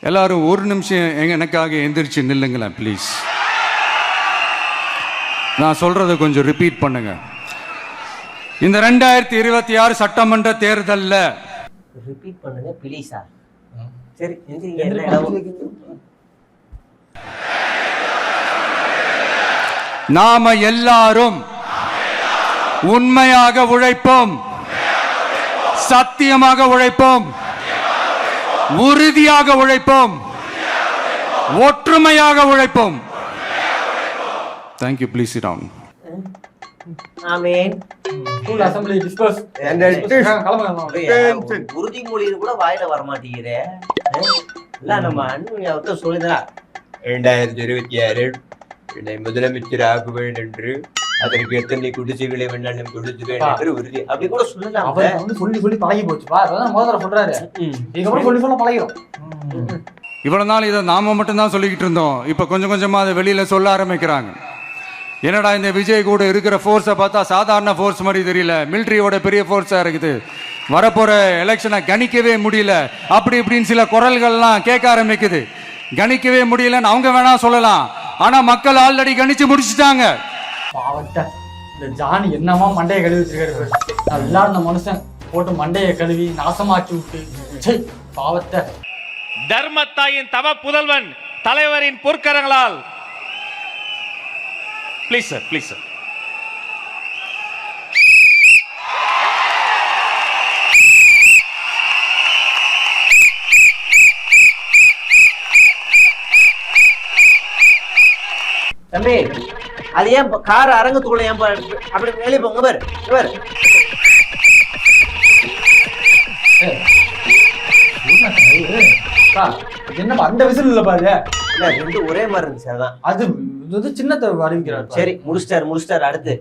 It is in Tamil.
எல்லாரும் ஒரு நிமிஷம் எனக்காக எந்திரிச்சு நில்லுங்களேன் ப்ளீஸ். நான் சொல்றதை கொஞ்சம் ரிப்பீட் பண்ணுங்க. இந்த 2026 சட்டமன்ற தேர்தல்ல ரிப்பீட் பண்ணுங்க ப்ளீஸா. சரி நாம எல்லாரும் உண்மையாக உழைப்போம், சத்தியமாக உழைப்போம், உறுதியாக உழைப்போம், ஒற்றுமையாக உழைப்போம். Thank you. Please sit down. Amen. School assembly discuss. உறுதிமொழியில் கூட வாயில வர மாட்டேங்குதே. இல்ல நம்ம அண்ணன் அவர்கிட்ட சொல்லுதா 2026 என்னை முதலமைச்சர் ஆகுவேன் என்று, அதற்கு எத்தனை குடிசைகளை வேண்டாலும் கொடுத்துவேன் என்று உறுதி. அப்படி கூட சொல்லலாம். அவர் வந்து சொல்லி சொல்லி பழகி போச்சுப்பா. அதான் முதல்ல சொல்றாரு. இதுக்கப்புறம் சொல்லி சொல்ல பழகிறோம். இவ்வளவு நாள் இதை நாம மட்டும்தான் சொல்லிக்கிட்டு இருந்தோம். இப்ப கொஞ்சம் கொஞ்சமா அதை வெளியில சொல்ல ஆரம்பிக்கிறாங்க. என்னடா இந்த விஜய் கூட இருக்கிற ஃபோர்ஸை பார்த்தா சாதாரண ஃபோர்ஸ் மாதிரி தெரியல, மிலிட்ரியோட பெரிய ஃபோர்ஸா இருக்குது, வரப்போற எலெக்ஷனை கணிக்கவே முடியல, அப்படி இப்படின்னு சில குரல்கள்லாம் கேட்க ஆரம்பிக்குது. கணிக்கவே முடியலன்னு அவங்க வேணா சொல்லலாம், ஆனா மக்கள் ஆல்ரெடி கணிச்சு முடிச்சுட்டாங்க. பாவட்ட இந்த ஜானி என்னமா மண்டையை கழுவி வச்சிருக்காரு. எல்லாரும் இந்த மனுஷன் போட்டு மண்டையை கழுவி நாசமாக்கி விட்டு பாவத்தை. தர்மத்தாயின் தவ புதல்வன் தலைவரின் பொற்கரங்களால் ப்ளீஸ் சார், ப்ளீஸ் சார். தம்பி அது ஏன் கார் அரங்கத்துக்குள்ள ஏன் அப்படி வெளியே போங்க பாரு. என்னப்பா அந்த விசில் இல்ல பாரு. இல்ல ரெண்டு ஒரே மாதிரி இருந்துச்சு. அதான் அது சின்னத்தை அறிவிக்கிறார். சரி முடிச்சிட்டாரு. அடுத்து